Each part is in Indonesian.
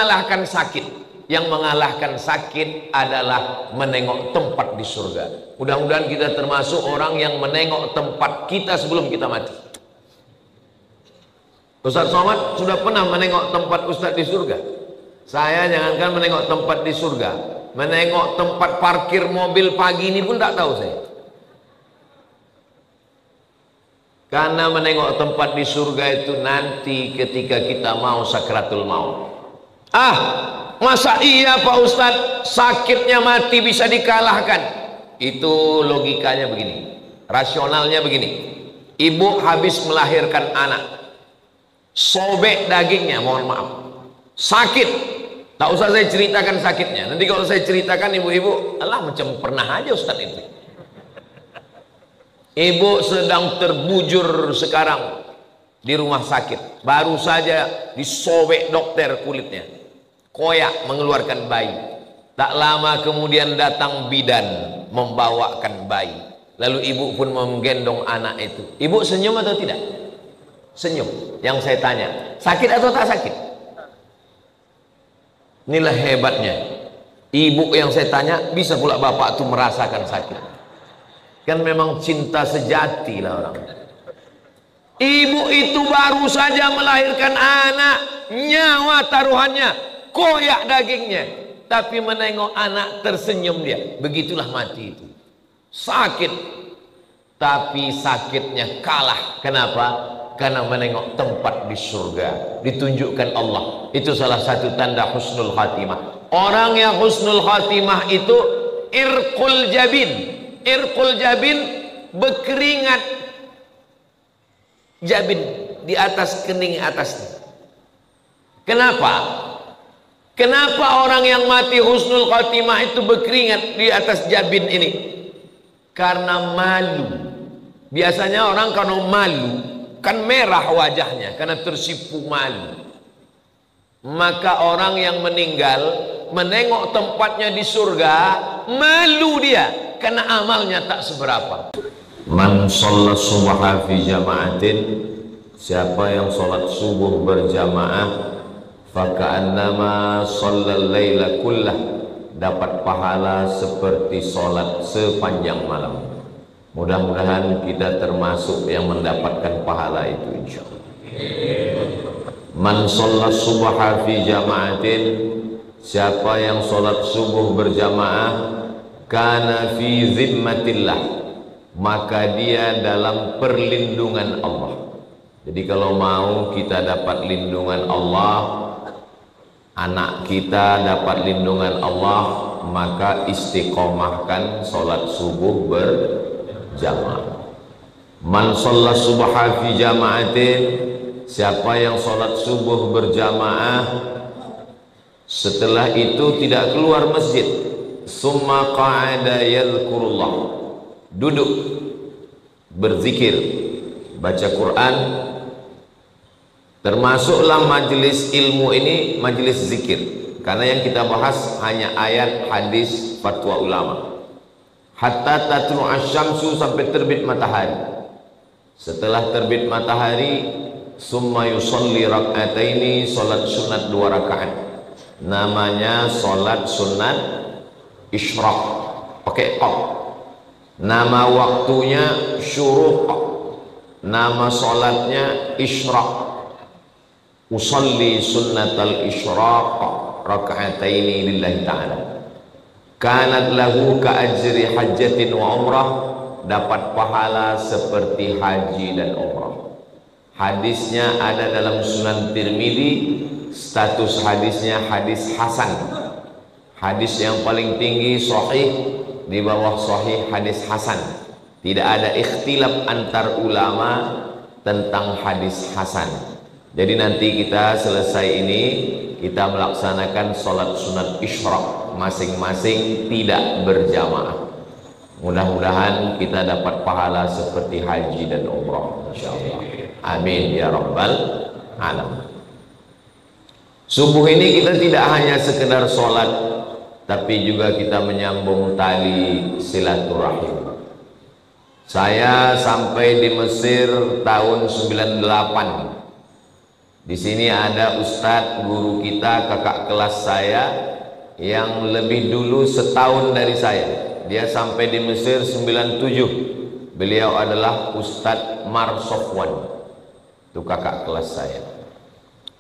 mengalahkan sakit. Yang mengalahkan sakit adalah menengok tempat di surga. Mudah-mudahan kita termasuk orang yang menengok tempat kita sebelum kita mati. Ustaz Somad sudah pernah menengok tempat Ustaz di surga? Saya jangankan menengok tempat di surga, menengok tempat parkir mobil pagi ini pun tak tahu saya. Karena menengok tempat di surga itu nanti ketika kita mau sakratul maut. Masa iya Pak Ustadz sakitnya mati bisa dikalahkan? Itu logikanya begini, rasionalnya begini. Ibu habis melahirkan anak, sobek dagingnya, mohon maaf, sakit. Tak usah saya ceritakan sakitnya. Nanti kalau saya ceritakan ibu-ibu, alah macam pernah aja Ustadz itu. Ibu sedang terbujur sekarang di rumah sakit, baru saja disobek dokter kulitnya, koyak mengeluarkan bayi. Tak lama kemudian datang bidan membawakan bayi, lalu ibu pun menggendong anak itu. Ibu senyum atau tidak? Senyum. Yang saya tanya, sakit atau tak sakit? Inilah hebatnya ibu yang saya tanya, bisa pula bapak tuh merasakan sakit. Kan memang cinta sejati lah orang. Ibu itu baru saja melahirkan anak, nyawa taruhannya, koyak dagingnya, tapi menengok anak tersenyum dia. Begitulah mati itu. Sakit, tapi sakitnya kalah. Kenapa? Karena menengok tempat di surga, ditunjukkan Allah. Itu salah satu tanda husnul khatimah. Orang yang husnul khatimah itu irqul jabin. Irqul jabin, berkeringat jabin di atas kening atasnya. Kenapa? Kenapa orang yang mati husnul khatimah itu berkeringat di atas jabin ini? Karena malu. Biasanya orang kalau malu kan merah wajahnya karena tersipu malu. Maka orang yang meninggal menengok tempatnya di surga, malu dia karena amalnya tak seberapa. Man shalla subha fi jama'atin, siapa yang sholat subuh berjamaah, faka'annama shallal laila kullah, dapat pahala seperti sholat sepanjang malam. Mudah-mudahan kita termasuk yang mendapatkan pahala itu insyaallah. Man shalla subha fi jama'atin, siapa yang sholat subuh berjamaah, kana fi zimmatillah, maka dia dalam perlindungan Allah. Jadi kalau mau kita dapat lindungan Allah, anak kita dapat lindungan Allah, maka istiqomahkan sholat subuh berjamaah. Man shalla subha fi jama'atin, siapa yang sholat subuh berjamaah setelah itu tidak keluar masjid, summa qa'ada yadhkurullah, duduk berzikir, baca Quran. Termasuklah majelis ilmu ini majelis zikir, karena yang kita bahas hanya ayat, hadis, fatwa ulama. Hatta tatlu asyamsu, sampai terbit matahari. Setelah terbit matahari, summa yusalli rak'ataini, salat sunat 2 rakaat. Namanya salat sunat isyraq, pakai qaf. Nama waktunya syuruq, nama salatnya isyraq. Usalli sunnatal isyraq rak'ataini lillahi ta'ala, kanat lahu ka ajri hajjatin wa umrah, dapat pahala seperti haji dan umrah. Hadisnya ada dalam Sunan Tirmidzi, status hadisnya hadis hasan. Hadis yang paling tinggi sahih, di bawah sahih hadis hasan. Tidak ada ikhtilaf antar ulama tentang hadis hasan. Jadi nanti kita selesai ini, kita melaksanakan sholat sunat isyraq masing-masing, tidak berjamaah. Mudah-mudahan kita dapat pahala seperti haji dan umrah insyaallah. Amin ya rabbal alamin. Subuh ini kita tidak hanya sekedar sholat, tapi juga kita menyambung tali silaturahim. Saya sampai di Mesir tahun 98. Di sini ada Ustadz guru kita, kakak kelas saya yang lebih dulu setahun dari saya. Dia sampai di Mesir 97. Beliau adalah Ustadz Mar Sofwan. Itu kakak kelas saya.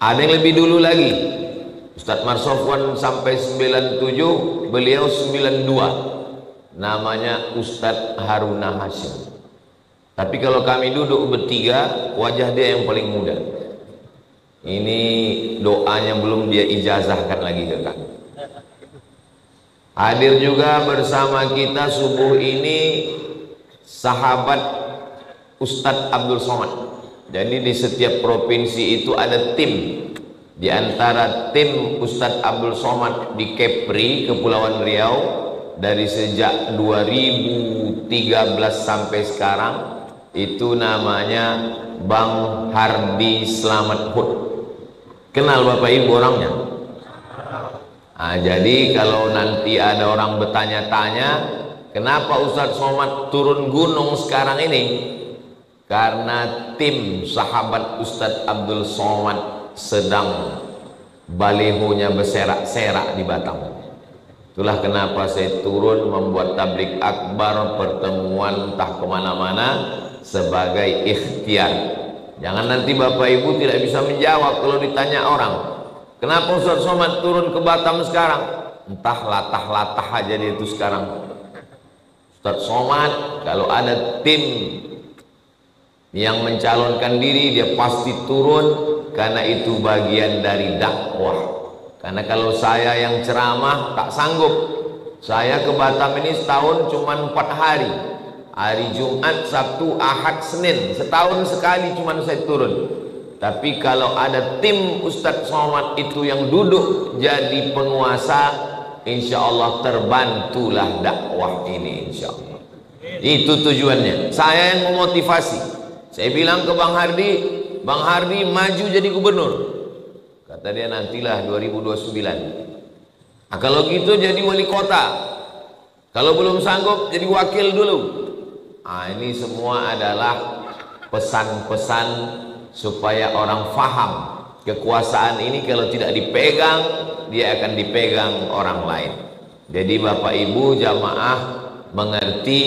Ada yang lebih dulu lagi. Ustadz Mar Sofwan sampai 97, beliau 92. Namanya Ustadz Haruna Hashim. Tapi kalau kami duduk bertiga, wajah dia yang paling muda. Ini doanya belum dia ijazahkan lagi ke kami. Hadir juga bersama kita subuh ini sahabat Ustadz Abdul Somad. Jadi di setiap provinsi itu ada tim. Di antara tim Ustadz Abdul Somad di Kepri, Kepulauan Riau, dari sejak 2013 sampai sekarang, itu namanya Bang Hardi Slamet Hud. Kenal Bapak Ibu orangnya? Nah, jadi kalau nanti ada orang bertanya-tanya, kenapa Ustadz Somad turun gunung sekarang ini? Karena tim sahabat Ustadz Abdul Somad sedang balihonya berserak-serak di Batam. Itulah kenapa saya turun membuat tablik akbar, pertemuan entah kemana-mana sebagai ikhtiar. Jangan nanti Bapak Ibu tidak bisa menjawab kalau ditanya orang, kenapa Ustadz Somad turun ke Batam sekarang? Entah latah-latah aja dia itu sekarang. Ustadz Somad kalau ada tim yang mencalonkan diri, dia pasti turun, karena itu bagian dari dakwah. Karena kalau saya yang ceramah tak sanggup. Saya ke Batam ini setahun cuma 4 hari. Hari Jumat, Sabtu, Ahad, Senin, setahun sekali cuma saya turun. Tapi kalau ada tim Ustadz Somad itu yang duduk jadi penguasa, insya Allah terbantulah dakwah ini, insya Allah. Itu tujuannya. Saya yang memotivasi. Saya bilang ke Bang Hardi maju jadi gubernur. Kata dia nantilah 2029. Nah, kalau gitu jadi wali kota. Kalau belum sanggup jadi wakil dulu. Nah, ini semua adalah pesan-pesan supaya orang faham kekuasaan ini kalau tidak dipegang, dia akan dipegang orang lain. Jadi Bapak Ibu jamaah mengerti,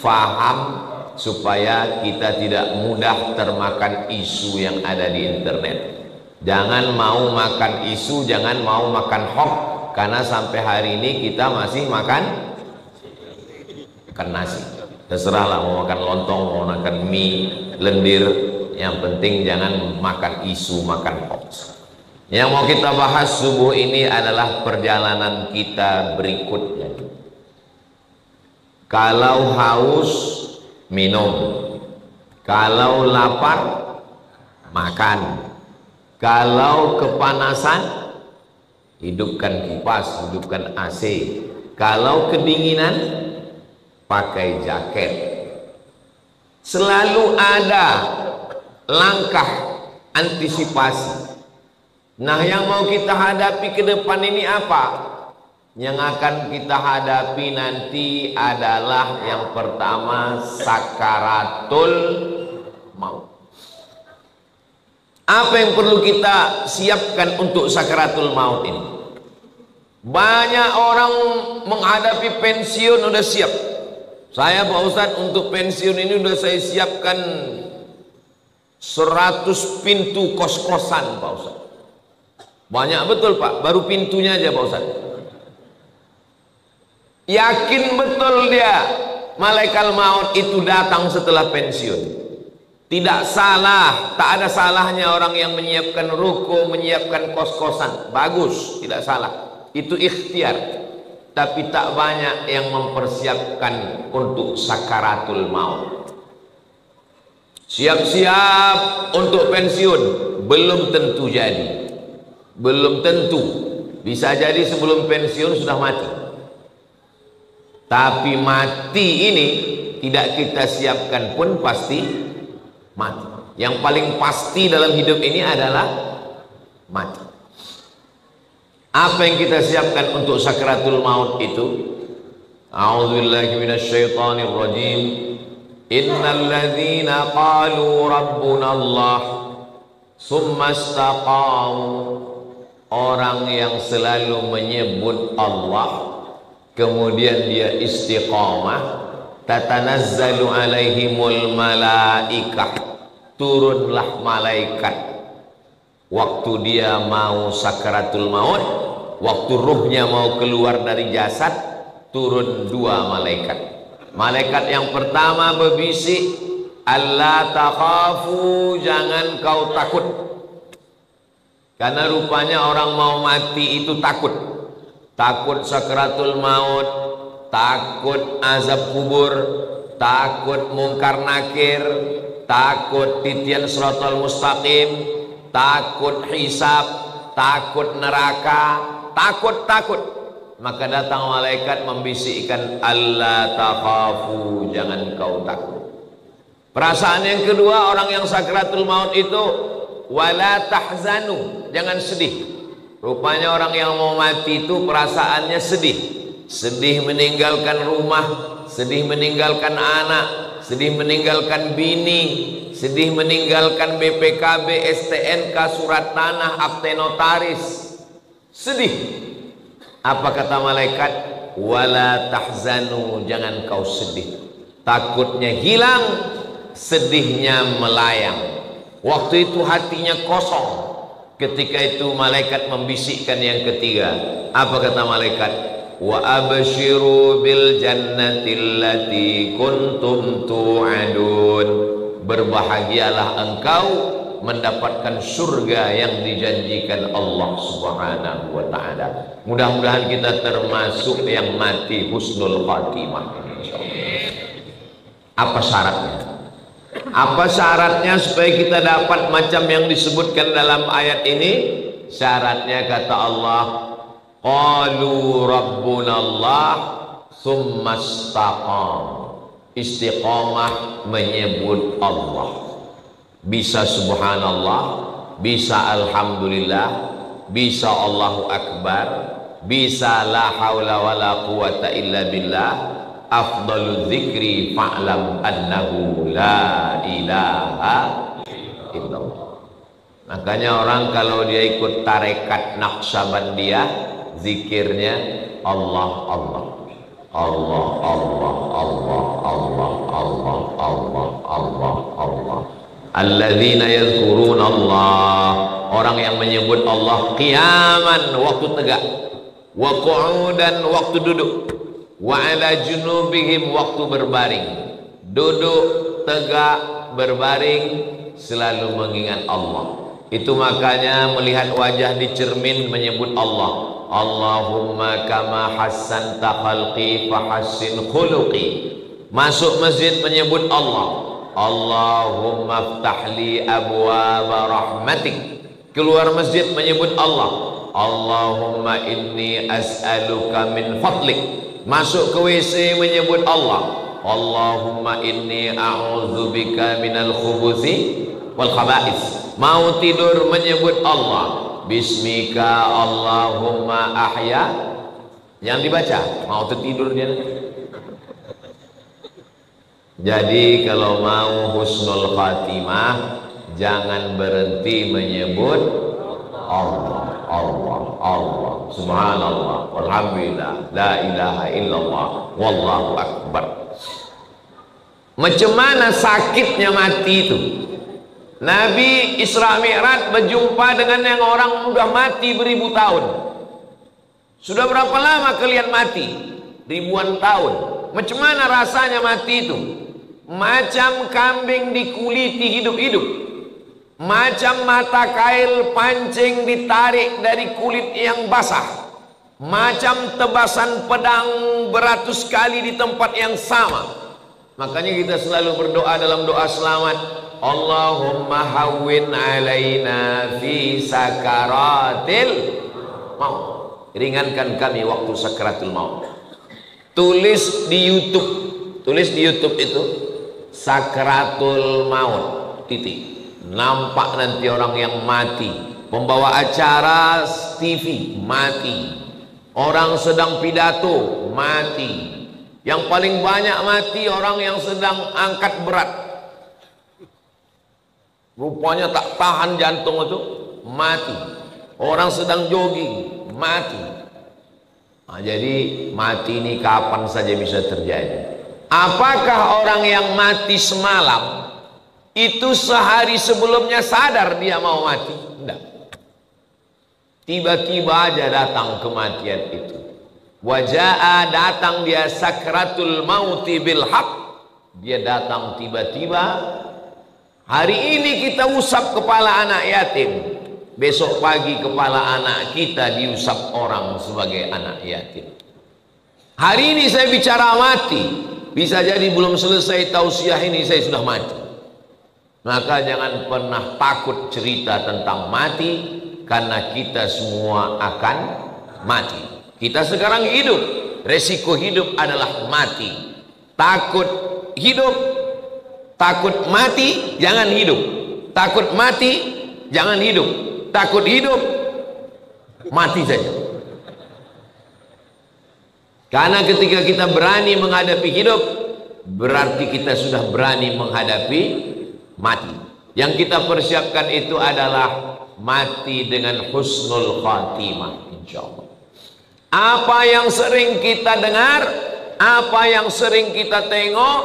faham, supaya kita tidak mudah termakan isu yang ada di internet. Jangan mau makan isu, jangan mau makan hoax, karena sampai hari ini kita masih makan nasi. Terserahlah mau makan lontong, mau makan mie, lendir, yang penting jangan makan isu, makan hoax. Yang mau kita bahas subuh ini adalah perjalanan kita berikutnya. Kalau haus, minum. Kalau lapar, makan. Kalau kepanasan, hidupkan kipas, hidupkan AC. Kalau kedinginan, pakai jaket. Selalu ada langkah antisipasi. Nah, yang mau kita hadapi ke depan ini apa? Yang akan kita hadapi nanti adalah yang pertama, sakaratul maut. Apa yang perlu kita siapkan untuk sakaratul maut ini? Banyak orang menghadapi pensiun udah siap. Saya Pak Ustadz untuk pensiun ini udah saya siapkan 100 pintu kos-kosan Pak Ustadz. Banyak betul Pak, baru pintunya aja Pak Ustadz. Yakin betul dia malaikat maut itu datang setelah pensiun. Tidak salah, tak ada salahnya orang yang menyiapkan ruko, menyiapkan kos-kosan. Bagus, tidak salah. Itu ikhtiar. Tapi tak banyak yang mempersiapkan untuk sakaratul maut. Siap-siap untuk pensiun, belum tentu jadi. Belum tentu. Bisa jadi sebelum pensiun sudah mati. Tapi mati ini tidak kita siapkan pun pasti mati. Yang paling pasti dalam hidup ini adalah mati. Apa yang kita siapkan untuk sakaratul maut itu? A'udzubillahi minasyaitonir rajim. Innal ladzina qalu rabbuna Allah Summastaqamu, orang yang selalu menyebut Allah kemudian dia istiqamah, tatanazzalu alaihimul malaikah, turunlah malaikat waktu dia mau sakaratul maut, waktu ruhnya mau keluar dari jasad, turun dua malaikat. Malaikat yang pertama berbisik, alla takhafu, jangan kau takut. Karena rupanya orang mau mati itu takut. Takut sakaratul maut, takut azab kubur, takut mungkar nakir, takut titian siratal mustaqim, takut hisab, takut neraka, takut. Maka datang malaikat membisikkan, alla takhafu, jangan kau takut. Perasaan yang kedua orang yang sakratul maut itu, wala tahzanu, jangan sedih. Rupanya orang yang mau mati itu perasaannya sedih. Sedih meninggalkan rumah, sedih meninggalkan anak, sedih meninggalkan bini, sedih meninggalkan BPKB, STNK, surat tanah, akte notaris. Sedih. Apa kata malaikat? Wala tahzanu, jangan kau sedih. Takutnya hilang, sedihnya melayang. Waktu itu hatinya kosong. Ketika itu malaikat membisikkan yang ketiga. Apa kata malaikat? Wa abshiru bil jannati allati kuntum tu'adun, berbahagialah engkau mendapatkan surga yang dijanjikan Allah Subhanahu wa ta'ala. Mudah-mudahan kita termasuk yang mati husnul khatimah, insyaallah. Apa syaratnya? Apa syaratnya supaya kita dapat macam yang disebutkan dalam ayat ini? Syaratnya kata Allah, qalu rabbunallah summastaqam, istiqamah menyebut Allah. Bisa subhanallah, bisa alhamdulillah, bisa Allahu akbar, bisa la haula wala quwata illa billah. Afdalu dzikri fa'lam annahu la ilaha illallah. Makanya orang kalau dia ikut tarekat Naqsabandiyah, zikirnya Allah Allah Allah Allah Allah Allah Allah Allah Allah Allah. Alladzina yadhkuruna Allah, orang yang menyebut Allah qiyaman, waktu tegak, wa qu'udan, waktu duduk, wa ala junubihim, waktu berbaring. Duduk, tegak, berbaring, selalu mengingat Allah. Itu makanya melihat wajah di cermin menyebut Allah. Allahumma kama hassanta khalqi fahassin khuluqi. Masuk masjid menyebut Allah. Allahumma ftahli abwaaba rahmatik. Keluar masjid menyebut Allah. Allahumma inni as'aluka min fadlik. Masuk ke WC menyebut Allah. Allahumma inni a'udzubika minal khubuthi wal khaba'is. Mau tidur menyebut Allah. Bismika Allahumma ahya. Yang dibaca, mau tertidur dia. Jadi kalau mau husnul khatimah, jangan berhenti menyebut Allah, Allah, Allah, subhanallah, walhamdulillah, la ilaha illallah, wallahu akbar. Macam mana sakitnya mati itu? Nabi Isra Mi'raj berjumpa dengan yang orang sudah mati beribu tahun. Sudah berapa lama kalian mati? Ribuan tahun. Macam mana rasanya mati itu? Macam kambing dikuliti hidup-hidup, macam mata kail pancing ditarik dari kulit yang basah, macam tebasan pedang beratus kali di tempat yang sama. Makanya kita selalu berdoa dalam doa selamat, Allahumma hawwin alaina fi sakaratil maut, ringankan kami waktu sakaratul maut. Tulis di YouTube itu sakratul maut, titik. Nampak nanti orang yang mati, pembawa acara TV mati, orang sedang pidato mati, yang paling banyak mati orang yang sedang angkat berat. Rupanya tak tahan jantung itu, mati. Orang sedang jogging, mati. Nah, jadi mati ini kapan saja bisa terjadi. Apakah orang yang mati semalam itu sehari sebelumnya sadar dia mau mati? Tidak. Tiba-tiba aja datang kematian itu. Waja'a, datang dia sakratul mauti bil haq. Dia datang tiba-tiba. Hari ini kita usap kepala anak yatim, besok pagi kepala anak kita diusap orang sebagai anak yatim. Hari ini saya bicara mati, bisa jadi belum selesai tausiah ini saya sudah mati. Maka jangan pernah takut cerita tentang mati, karena kita semua akan mati. Kita sekarang hidup, resiko hidup adalah mati. Takut hidup, takut mati, jangan hidup. Takut mati, jangan hidup. Takut hidup, mati saja. Karena ketika kita berani menghadapi hidup, berarti kita sudah berani menghadapi mati. Yang kita persiapkan itu adalah mati dengan husnul khatimah, insyaallah. Apa yang sering kita dengar, apa yang sering kita tengok,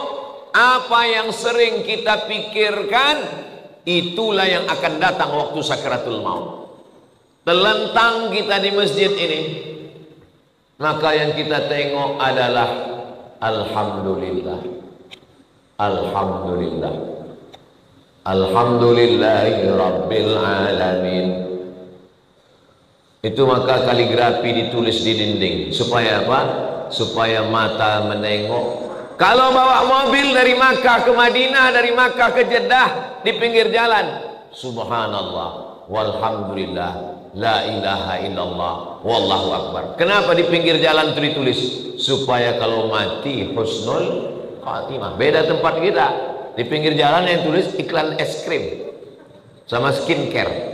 apa yang sering kita pikirkan, itulah yang akan datang waktu sakaratul maut. Telentang kita di masjid ini, maka yang kita tengok adalah alhamdulillah, alhamdulillah, alhamdulillahi rabbil alamin. Itu maka kaligrafi ditulis di dinding supaya apa? Supaya mata menengok. Kalau bawa mobil dari Makkah ke Madinah, dari Makkah ke Jeddah, di pinggir jalan, subhanallah walhamdulillah la ilaha illallah wallahu akbar. Kenapa di pinggir jalan itu ditulis? Supaya kalau mati husnul khatimah. Beda tempat kita, di pinggir jalan yang tulis iklan es krim sama skincare.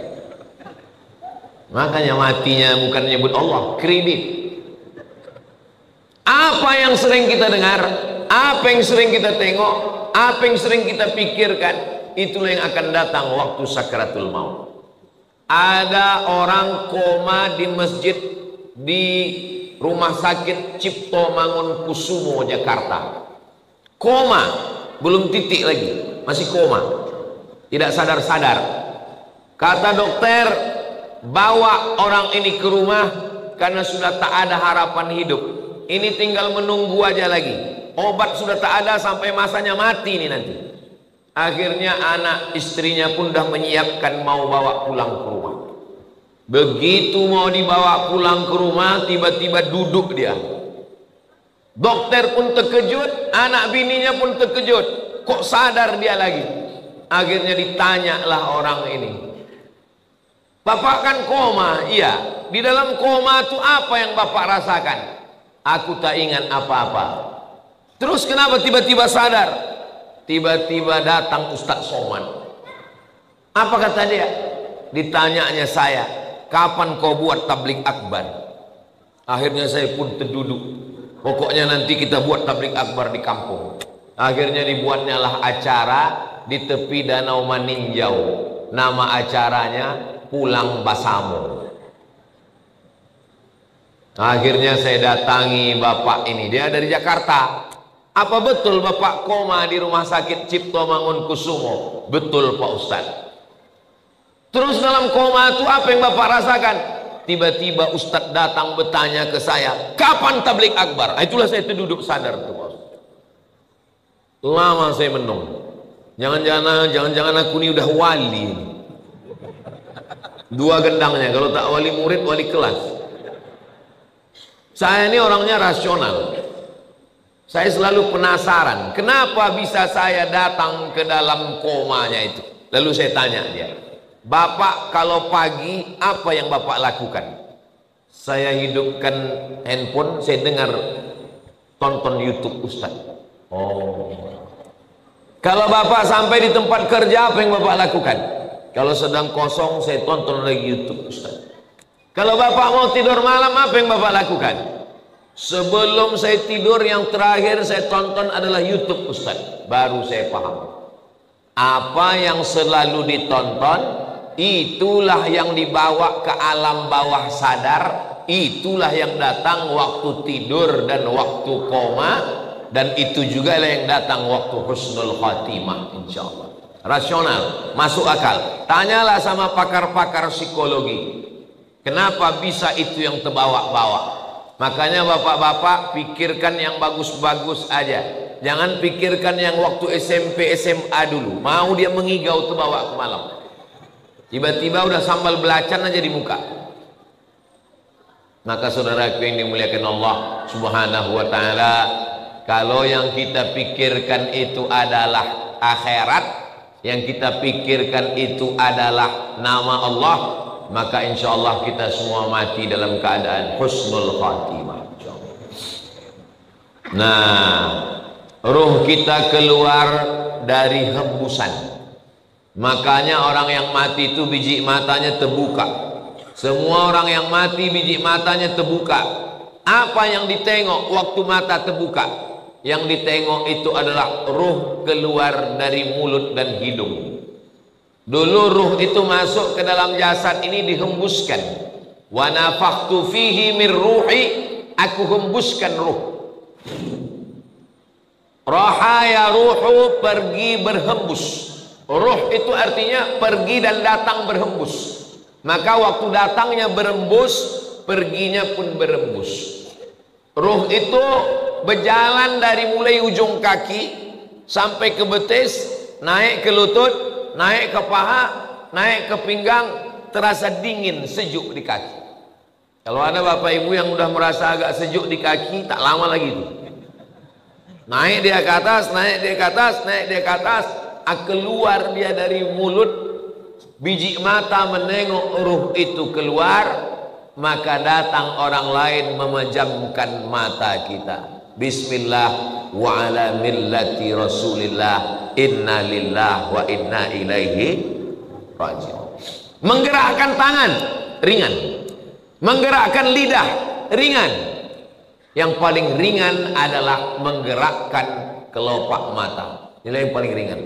Makanya matinya bukan menyebut Allah, kredit. Apa yang sering kita dengar, apa yang sering kita tengok, apa yang sering kita pikirkan, itulah yang akan datang waktu sakaratul maut. Ada orang koma di masjid di Rumah Sakit Cipto Mangunkusumo Jakarta. Koma, belum titik lagi, masih koma, tidak sadar-sadar. Kata dokter, bawa orang ini ke rumah karena sudah tak ada harapan hidup. Ini tinggal menunggu aja lagi. Obat sudah tak ada sampai masanya mati ini nanti. Akhirnya anak istrinya pun dah menyiapkan mau bawa pulang ke rumah. Begitu mau dibawa pulang ke rumah, tiba-tiba duduk dia. Dokter pun terkejut, anak bininya pun terkejut. Kok sadar dia lagi? Akhirnya ditanyalah orang ini. Bapak kan koma, iya. Di dalam koma itu apa yang bapak rasakan? Aku tak ingat apa-apa. Terus kenapa tiba-tiba sadar? Tiba-tiba datang Ustadz Somad. Apa kata dia? Ditanyanya saya, kapan kau buat tablik akbar? Akhirnya saya pun terduduk. Pokoknya nanti kita buat tablik akbar di kampung. Akhirnya dibuatnya lah acara di tepi Danau Maninjau. Nama acaranya Pulang Basamo. Akhirnya saya datangi bapak ini, dia dari Jakarta. Apa betul bapak koma di Rumah Sakit Cipto Mangunkusumo? Betul Pak Ustadz. Terus dalam koma itu apa yang bapak rasakan? Tiba-tiba Ustadz datang bertanya ke saya, kapan tablik akbar? Itulah saya duduk sadar tuh Pak Ustadz. Lama saya menung. Jangan-jangan aku ini udah wali. Dua gendangnya, kalau tak wali murid, wali kelas. Saya ini orangnya rasional. Saya selalu penasaran, kenapa bisa saya datang ke dalam komanya itu. Lalu saya tanya dia, Bapak kalau pagi apa yang Bapak lakukan? Saya hidupkan handphone, saya dengar tonton YouTube Ustaz. Oh. Kalau Bapak sampai di tempat kerja apa yang Bapak lakukan? Kalau sedang kosong saya tonton lagi YouTube Ustaz. Kalau Bapak mau tidur malam apa yang Bapak lakukan? Sebelum saya tidur yang terakhir saya tonton adalah YouTube Ustaz. Baru saya paham. Apa yang selalu ditonton, itulah yang dibawa ke alam bawah sadar, itulah yang datang waktu tidur dan waktu koma, dan itu juga lah yang datang waktu husnul khatimah, insyaallah. Rasional, masuk akal. Tanyalah sama pakar-pakar psikologi, kenapa bisa itu yang terbawa-bawa. Makanya bapak-bapak pikirkan yang bagus-bagus aja, jangan pikirkan yang waktu SMP SMA dulu. Mau dia mengigau terbawa ke malam, tiba-tiba udah sambal belacan aja di muka. Maka saudaraku yang dimuliakan Allah subhanahu wa ta'ala, kalau yang kita pikirkan itu adalah akhirat, yang kita pikirkan itu adalah nama Allah, maka insya Allah kita semua mati dalam keadaan husnul khatimah. Nah, ruh kita keluar dari hembusan. Makanya orang yang mati itu biji matanya terbuka. Semua orang yang mati biji matanya terbuka. Apa yang ditengok waktu mata terbuka? Yang ditengok itu adalah ruh keluar dari mulut dan hidung. Dulu ruh itu masuk ke dalam jasad ini dihembuskan. Wa nafakhtu fihi min ruhi, aku hembuskan ruh. Rahaya ruhu, pergi berhembus. Ruh itu artinya pergi dan datang berhembus. Maka waktu datangnya berembus, perginya pun berembus. Ruh itu berjalan dari mulai ujung kaki sampai ke betis, naik ke lutut, naik ke paha, naik ke pinggang, terasa dingin, sejuk di kaki. Kalau ada bapak ibu yang udah merasa agak sejuk di kaki, tak lama lagi itu. Naik dia ke atas, naik dia ke atas, naik dia ke atas, keluar dia dari mulut, biji mata menengok ruh itu keluar, maka datang orang lain memejamkan mata kita. Bismillah wa ala millati Rasulillah, inna lillah wa inna ilaihi raji'un. Menggerakkan tangan ringan, menggerakkan lidah ringan. Yang paling ringan adalah menggerakkan kelopak mata. Ini yang paling ringan.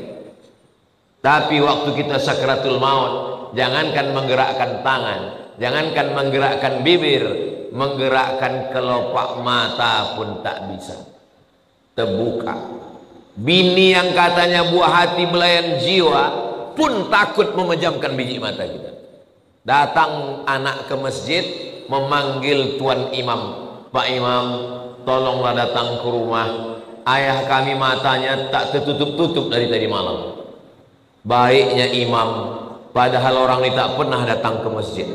Tapi waktu kita sakratul maut, jangankan menggerakkan tangan, jangankan menggerakkan bibir, menggerakkan kelopak mata pun tak bisa. Terbuka. Bini yang katanya buah hati belayan jiwa pun takut memejamkan biji mata kita. Datang anak ke masjid memanggil tuan imam, Pak Imam, tolonglah datang ke rumah. Ayah kami matanya tak tertutup-tutup dari tadi malam. Baiknya imam, padahal orang ini tak pernah datang ke masjid.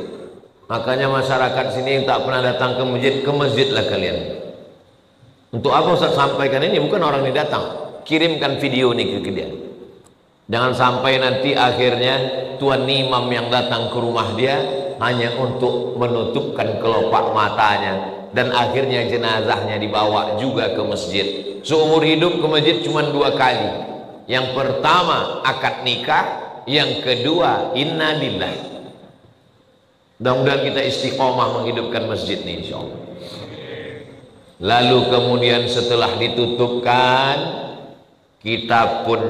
Makanya masyarakat sini yang tak pernah datang ke masjidlah kalian. Untuk apa Ustaz sampaikan ini? Bukan orang ini datang, kirimkan video ini ke dia. Jangan sampai nanti akhirnya tuan imam yang datang ke rumah dia hanya untuk menutupkan kelopak matanya, dan akhirnya jenazahnya dibawa juga ke masjid. Seumur hidup ke masjid cuma 2 kali. Yang pertama akad nikah, yang kedua inna lillah. Mudah-mudahan kita istiqomah menghidupkan masjid ini insyaallah. Lalu kemudian setelah ditutupkan, kita pun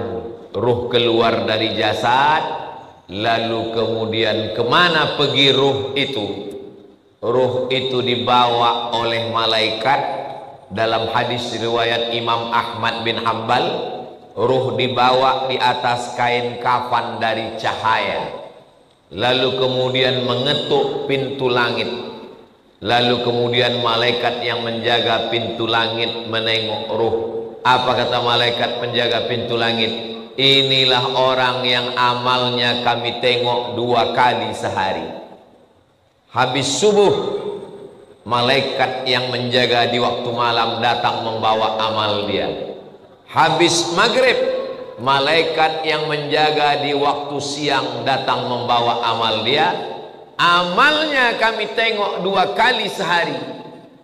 ruh keluar dari jasad. Lalu kemudian kemana pergi ruh itu? Ruh itu dibawa oleh malaikat. Dalam hadis riwayat Imam Ahmad bin Hanbal, ruh dibawa di atas kain kafan dari cahaya, lalu kemudian mengetuk pintu langit. Lalu kemudian malaikat yang menjaga pintu langit menengok ruh. Apa kata malaikat penjaga pintu langit? Inilah orang yang amalnya kami tengok 2 kali sehari. Habis subuh, malaikat yang menjaga di waktu malam datang membawa amal dia. Habis maghrib, malaikat yang menjaga di waktu siang datang membawa amal dia. Amalnya kami tengok 2 kali sehari,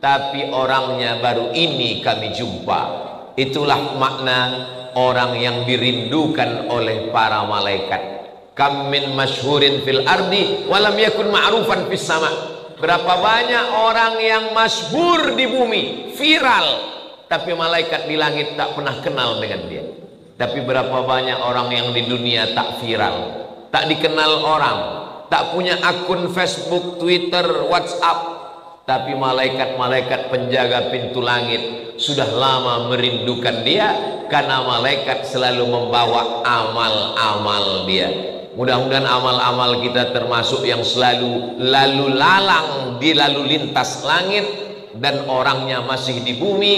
tapi orangnya baru ini kami jumpa. Itulah makna orang yang dirindukan oleh para malaikat. Kam min masyhurin fil ardi walam yakun ma'rufan fis sama. Berapa banyak orang yang masyhur di bumi, viral, tapi malaikat di langit tak pernah kenal dengan dia. Tapi berapa banyak orang yang di dunia tak viral, tak dikenal orang, tak punya akun Facebook, Twitter, WhatsApp, tapi malaikat-malaikat penjaga pintu langit sudah lama merindukan dia, karena malaikat selalu membawa amal-amal dia. Mudah-mudahan amal-amal kita termasuk yang selalu lalu lalang di lalu lintas langit, dan orangnya masih di bumi,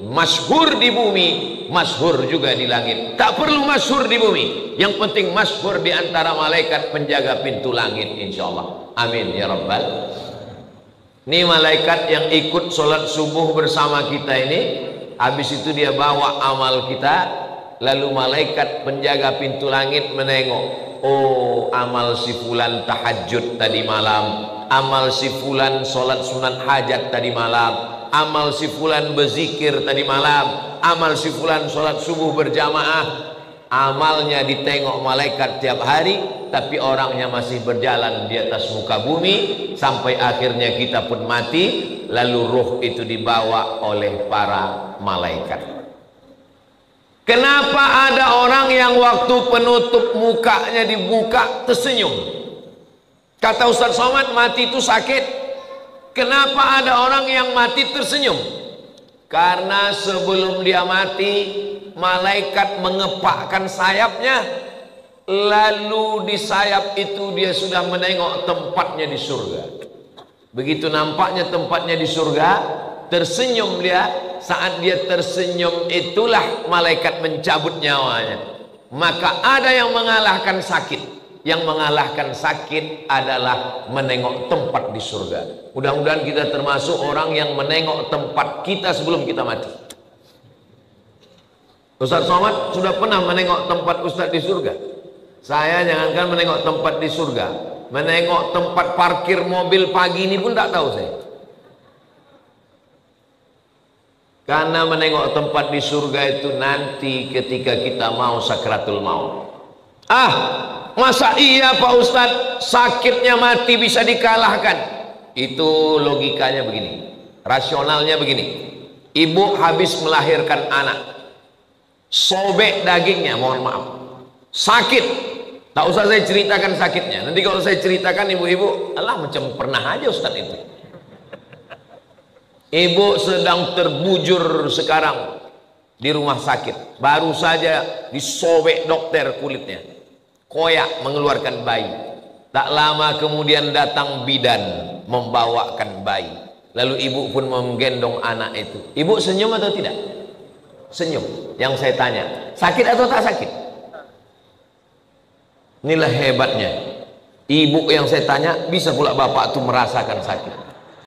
masyhur di bumi, masyhur juga di langit. Tak perlu masyhur di bumi, yang penting masyhur di antara malaikat penjaga pintu langit, insyaallah. Amin ya rabbal. Ini malaikat yang ikut sholat subuh bersama kita ini, habis itu dia bawa amal kita, lalu malaikat penjaga pintu langit menengok, oh amal si fulan tahajud tadi malam, amal si fulan sholat sunat hajat tadi malam, amal si fulan berzikir tadi malam, amal si fulan sholat subuh berjamaah. Amalnya ditengok malaikat tiap hari, tapi orangnya masih berjalan di atas muka bumi, sampai akhirnya kita pun mati, lalu ruh itu dibawa oleh para malaikat. Kenapa ada orang yang waktu penutup mukanya dibuka tersenyum? Kata Ustaz Somad, mati itu sakit. Kenapa ada orang yang mati tersenyum? Karena sebelum dia mati, malaikat mengepakkan sayapnya, lalu di sayap itu dia sudah menengok tempatnya di surga. Begitu nampaknya tempatnya di surga, tersenyum dia. Saat dia tersenyum itulah malaikat mencabut nyawanya. Maka ada yang mengalahkan sakit. Yang mengalahkan sakit adalah menengok tempat di surga. Mudah-mudahan kita termasuk orang yang menengok tempat kita sebelum kita mati. Ustaz Somad sudah pernah menengok tempat Ustaz di surga? Saya jangankan menengok tempat di surga, menengok tempat parkir mobil pagi ini pun tak tahu saya. Karena menengok tempat di surga itu nanti ketika kita mau sakratul maut. Masa iya Pak Ustadz, sakitnya mati bisa dikalahkan? Itu logikanya begini, rasionalnya begini. Ibu habis melahirkan anak, sobek dagingnya, mohon maaf, sakit. Tak usah saya ceritakan sakitnya, nanti kalau saya ceritakan ibu-ibu, alah macam pernah aja Ustadz itu. Ibu sedang terbujur sekarang di rumah sakit, baru saja disobek dokter kulitnya, koyak mengeluarkan bayi. Tak lama kemudian datang bidan membawakan bayi, lalu ibu pun menggendong anak itu. Ibu senyum atau tidak? Senyum. Yang saya tanya, sakit atau tak sakit? Inilah hebatnya ibu yang saya tanya, bisa pula bapak tuh merasakan sakit.